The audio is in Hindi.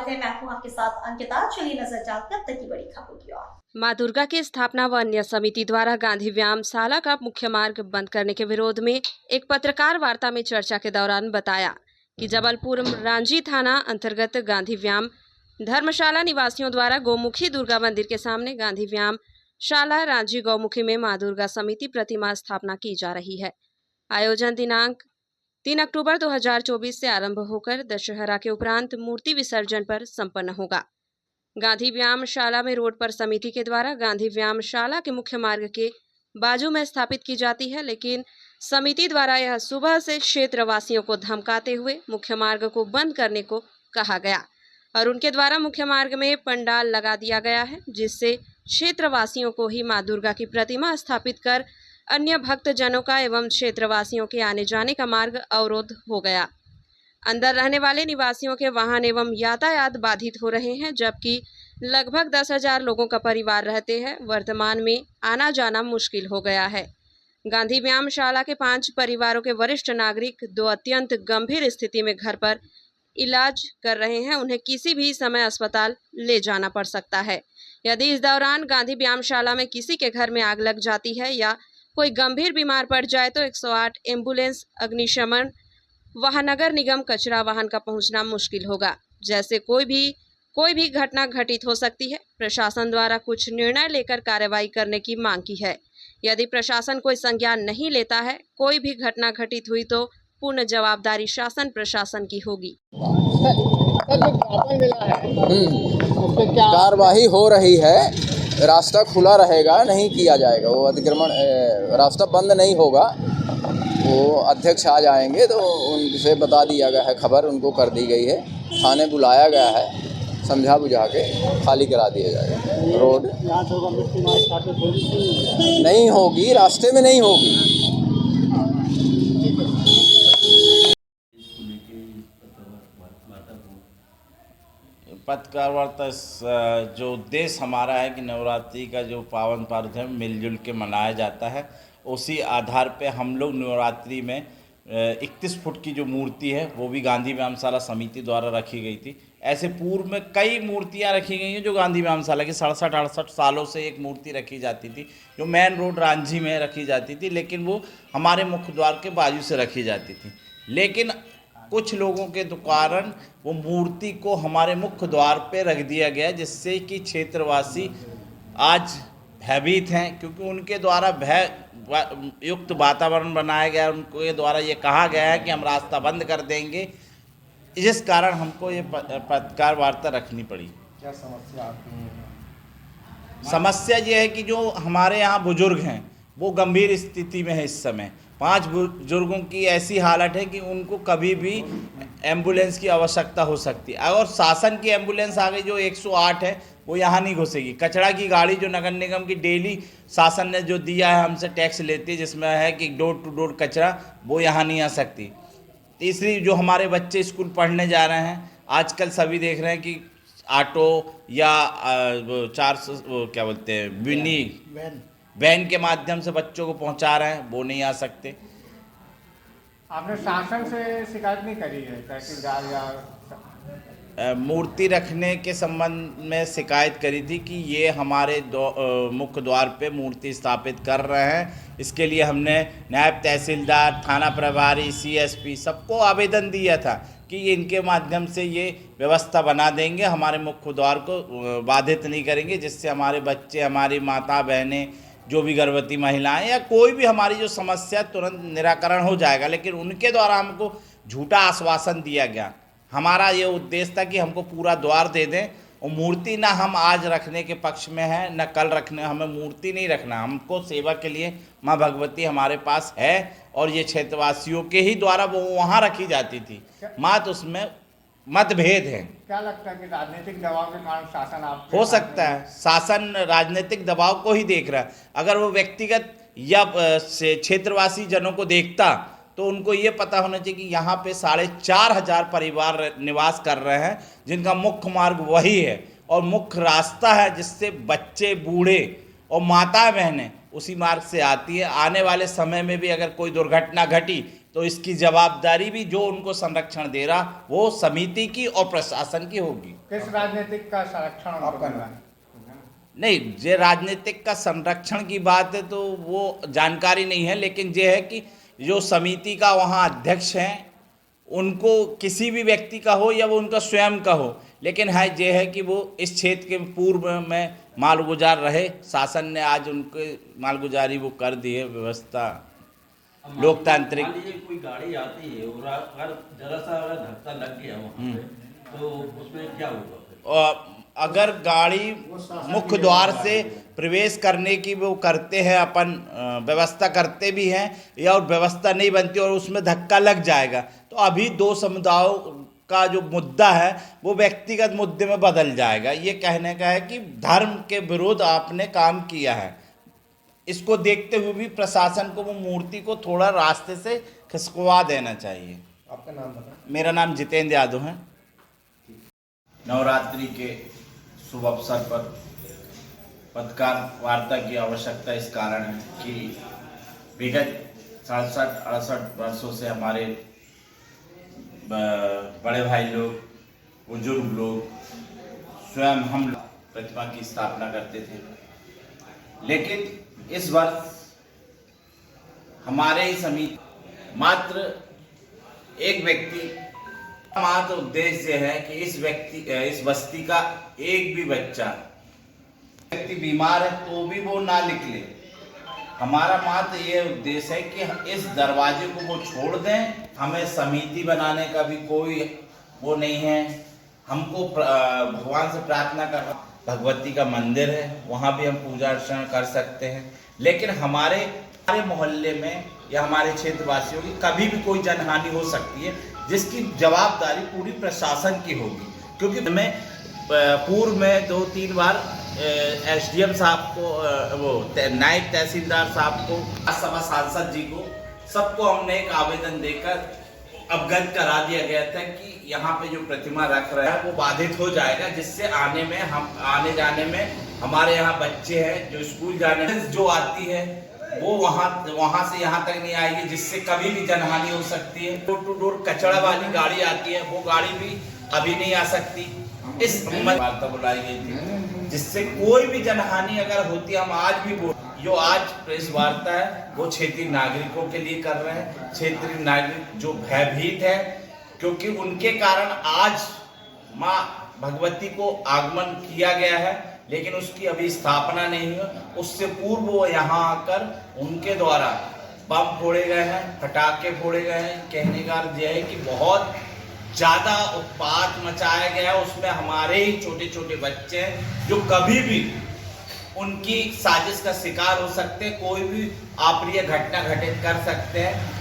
स्वागत है। मैं हूं आपके साथ अंकिता। चलिए नजर डालते हैं अब तक की बड़ी खबरों की ओर। मां दुर्गा की स्थापना व अन्य समिति द्वारा गांधी व्यायामशाला का मुख्य मार्ग बंद करने के विरोध में एक पत्रकार वार्ता में चर्चा के दौरान बताया कि जबलपुर रांझी थाना अंतर्गत गांधी व्यायाम धर्मशाला निवासियों द्वारा गौमुखी दुर्गा मंदिर के सामने गांधी व्यायामशाला रांझी गौमुखी में मां दुर्गा समिति प्रतिमा स्थापना की जा रही है। आयोजन दिनांक 3 अक्टूबर 2024 से आरंभ होकर दशहरा के उपरांत मूर्ति विसर्जन पर संपन्न होगा। गांधी व्यायामशाला में रोड पर समिति के द्वारा गांधी व्यायामशाला के मुख्य मार्ग के बाजू में स्थापित की जाती है, लेकिन समिति द्वारा यह सुबह से क्षेत्रवासियों को धमकाते हुए मुख्य मार्ग को बंद करने को कहा गया और उनके द्वारा मुख्य मार्ग में पंडाल लगा दिया गया है, जिससे क्षेत्रवासियों को ही मां दुर्गा की प्रतिमा स्थापित कर अन्य भक्तजनों का एवं क्षेत्रवासियों के आने जाने का मार्ग अवरोध हो गया। अंदर रहने वाले निवासियों के वाहन एवं यातायात बाधित हो रहे हैं, जबकि लगभग 10,000 लोगों का परिवार रहते हैं। वर्तमान में आना जाना मुश्किल हो गया है। गांधी व्यायामशाला के 5 परिवारों के वरिष्ठ नागरिक 2 अत्यंत गंभीर स्थिति में घर पर इलाज कर रहे हैं। उन्हें किसी भी समय अस्पताल ले जाना पड़ सकता है। यदि इस दौरान गांधी व्यायामशाला में किसी के घर में आग लग जाती है या कोई गंभीर बीमार पड़ जाए तो 108 एम्बुलेंस, अग्निशमन वहां नगर निगम कचरा वाहन का पहुंचना मुश्किल होगा। जैसे कोई भी घटना घटित हो सकती है। प्रशासन द्वारा कुछ निर्णय लेकर कार्रवाई करने की मांग की है। यदि प्रशासन कोई संज्ञान नहीं लेता है, कोई भी घटना घटित हुई तो पूर्ण जवाबदारी शासन प्रशासन की होगी। कार्रवाई हो रही है, रास्ता खुला रहेगा, नहीं किया जाएगा। वो अतिक्रमण रास्ता बंद नहीं होगा। वो अध्यक्ष आ जाएंगे तो उनसे बता दिया गया है, खबर उनको कर दी गई है, थाने बुलाया गया है, समझा बुझा के खाली करा दिया जाएगा। रोड नहीं होगी, रास्ते में नहीं होगी। पत्रकार वार्ता जो उद्देश्य हमारा है कि नवरात्रि का जो पावन पर्व है मिलजुल के मनाया जाता है, उसी आधार पे हम लोग नवरात्रि में 31 फुट की जो मूर्ति है वो भी गांधी व्यायामशाला समिति द्वारा रखी गई थी। ऐसे पूर्व में कई मूर्तियां रखी गई हैं जो गांधी व्यायामशाला की 67-68 सालों से एक मूर्ति रखी जाती थी, जो मेन रोड रांझी में रखी जाती थी, लेकिन वो हमारे मुख्य द्वार के बाजू से रखी जाती थी। लेकिन कुछ लोगों के कारण वो मूर्ति को हमारे मुख्य द्वार पे रख दिया गया, जिससे कि क्षेत्रवासी आज भयभीत हैं, क्योंकि उनके द्वारा भय युक्त वातावरण बनाया गया। उनके द्वारा ये कहा गया है कि हम रास्ता बंद कर देंगे, जिस कारण हमको ये पत्रकार वार्ता रखनी पड़ी। क्या समस्या आती है? समस्या ये है कि जो हमारे यहाँ बुजुर्ग हैं वो गंभीर स्थिति में है। इस समय 5 बुजुर्गों की ऐसी हालत है कि उनको कभी भी एम्बुलेंस की आवश्यकता हो सकती है। और शासन की एम्बुलेंस आ गई जो 108 है, वो यहाँ नहीं घुसेगी। कचरा की गाड़ी जो नगर निगम की डेली शासन ने जो दिया है, हमसे टैक्स लेती है, जिसमें है कि डोर टू डोर कचरा, वो यहाँ नहीं आ सकती। तीसरी, जो हमारे बच्चे स्कूल पढ़ने जा रहे हैं, आजकल सभी देख रहे हैं कि ऑटो या 400 क्या बोलते हैं वैन के माध्यम से बच्चों को पहुंचा रहे हैं, वो नहीं आ सकते। आपने शासन से शिकायत नहीं करी है तहसीलदार या मूर्ति रखने के संबंध में शिकायत करी थी कि ये हमारे मुख्य द्वार पे मूर्ति स्थापित कर रहे हैं। इसके लिए हमने नायब तहसीलदार, थाना प्रभारी, CSP सबको आवेदन दिया था कि ये इनके माध्यम से ये व्यवस्था बना देंगे, हमारे मुख्य द्वार को बाधित नहीं करेंगे, जिससे हमारे बच्चे, हमारी माता बहनें, जो भी गर्भवती महिलाएं या कोई भी हमारी जो समस्या तुरंत निराकरण हो जाएगा। लेकिन उनके द्वारा हमको झूठा आश्वासन दिया गया। हमारा ये उद्देश्य था कि हमको पूरा द्वार दे दें, और मूर्ति ना हम आज रखने के पक्ष में है न कल रखने, हमें मूर्ति नहीं रखना। हमको सेवा के लिए माँ भगवती हमारे पास है, और ये क्षेत्रवासियों के ही द्वारा वो वहाँ रखी जाती थी। मात्र उसमें मतभेद है। क्या लगता है कि राजनीतिक दबाव के कारण शासन आप हो सकता है शासन राजनीतिक दबाव को ही देख रहा है। अगर वो व्यक्तिगत या क्षेत्रवासी जनों को देखता तो उनको ये पता होना चाहिए कि यहाँ पे 4,500 परिवार निवास कर रहे हैं, जिनका मुख्य मार्ग वही है और मुख्य रास्ता है, जिससे बच्चे, बूढ़े और माता बहनें उसी मार्ग से आती है। आने वाले समय में भी अगर कोई दुर्घटना घटी तो इसकी जवाबदारी भी जो उनको संरक्षण दे रहा वो समिति की और प्रशासन की होगी। किस राजनीतिक का संरक्षण उनको मिल रहा है? नहीं, ये राजनीतिक का संरक्षण की बात है तो वो जानकारी नहीं है, लेकिन ये है कि जो समिति का वहाँ अध्यक्ष हैं उनको किसी भी व्यक्ति का हो या वो उनका स्वयं का हो, लेकिन है ये है कि वो इस क्षेत्र के पूर्व में मालगुजार रहे। शासन ने आज उनके मालगुजारी वो कर दी है, व्यवस्था लोकतांत्रिक। मान लीजिए कोई गाड़ी आती है और अगर जरा सा अगर धक्का लग गया वहाँ पे, तो उसमें क्या होगा फिर? और अगर गाड़ी मुख्य द्वार से प्रवेश करने की वो करते हैं, अपन व्यवस्था करते भी हैं, या और व्यवस्था नहीं बनती और उसमें धक्का लग जाएगा, तो अभी दो समुदायों का जो मुद्दा है वो व्यक्तिगत मुद्दे में बदल जाएगा। ये कहने का है कि धर्म के विरुद्ध आपने काम किया है, इसको देखते हुए भी प्रशासन को वो मूर्ति को थोड़ा रास्ते से खिसकवा देना चाहिए। आपका नाम बताएं। मेरा नाम जितेंद्र यादव है। नवरात्रि के शुभ अवसर पर पत्रकार वार्ता की आवश्यकता इस कारण है कि विगत 67-68 वर्षों से हमारे बड़े भाई लोग, बुजुर्ग लोग, स्वयं हम प्रतिमा की स्थापना करते थे, लेकिन इस वर्ष हमारे ही समिति मात्र एक व्यक्ति मात्र उद्देश्य है कि इस बस्ती का एक भी व्यक्ति बीमार है तो भी वो ना निकले। हमारा मात्र ये उद्देश्य है कि इस दरवाजे को वो छोड़ दें। हमें समिति बनाने का भी कोई वो नहीं है। हमको भगवान से प्रार्थना कर, भगवती का मंदिर है, वहाँ भी हम पूजा अर्चना कर सकते हैं, लेकिन हमारे मोहल्ले में या हमारे क्षेत्रवासियों की कभी भी कोई जनहानि हो सकती है, जिसकी जवाबदारी पूरी प्रशासन की होगी। क्योंकि हमें पूर्व में 2-3 बार एसडीएम साहब को, वो नायब तहसीलदार साहब को, राज्यसभा सांसद जी को, सबको हमने एक आवेदन देकर अवगत करा दिया गया था कि यहाँ पे जो प्रतिमा रख रहा है वो बाधित हो जाएगा, जिससे आने जाने में हमारे यहाँ बच्चे हैं जो स्कूल जाने में जो आती है वो वहाँ से यहाँ तक नहीं आएगी, जिससे कभी भी जनहानि हो सकती है। डोर टू डोर कचड़ा वाली गाड़ी आती है, वो गाड़ी भी अभी नहीं आ सकती। इस वार्ता बुलाई गई थी जिससे कोई भी जनहानि अगर होती है, हम आज भी जो आज प्रेस वार्ता है वो क्षेत्रीय नागरिकों के लिए कर रहे हैं। क्षेत्रीय नागरिक जो भयभीत है, क्योंकि उनके कारण आज माँ भगवती को आगमन किया गया है, लेकिन उसकी अभी स्थापना नहीं हुई। उससे पूर्व वो यहाँ आकर उनके द्वारा बम फोड़े गए हैं, पटाखे फोड़े गए हैं। कहने का अर्थ यह है कि बहुत ज़्यादा उत्पात मचाया गया है। उसमें हमारे ही छोटे छोटे बच्चे हैं जो कभी भी उनकी साजिश का शिकार हो सकते हैं, कोई भी अप्रिय घटना घटित कर सकते हैं।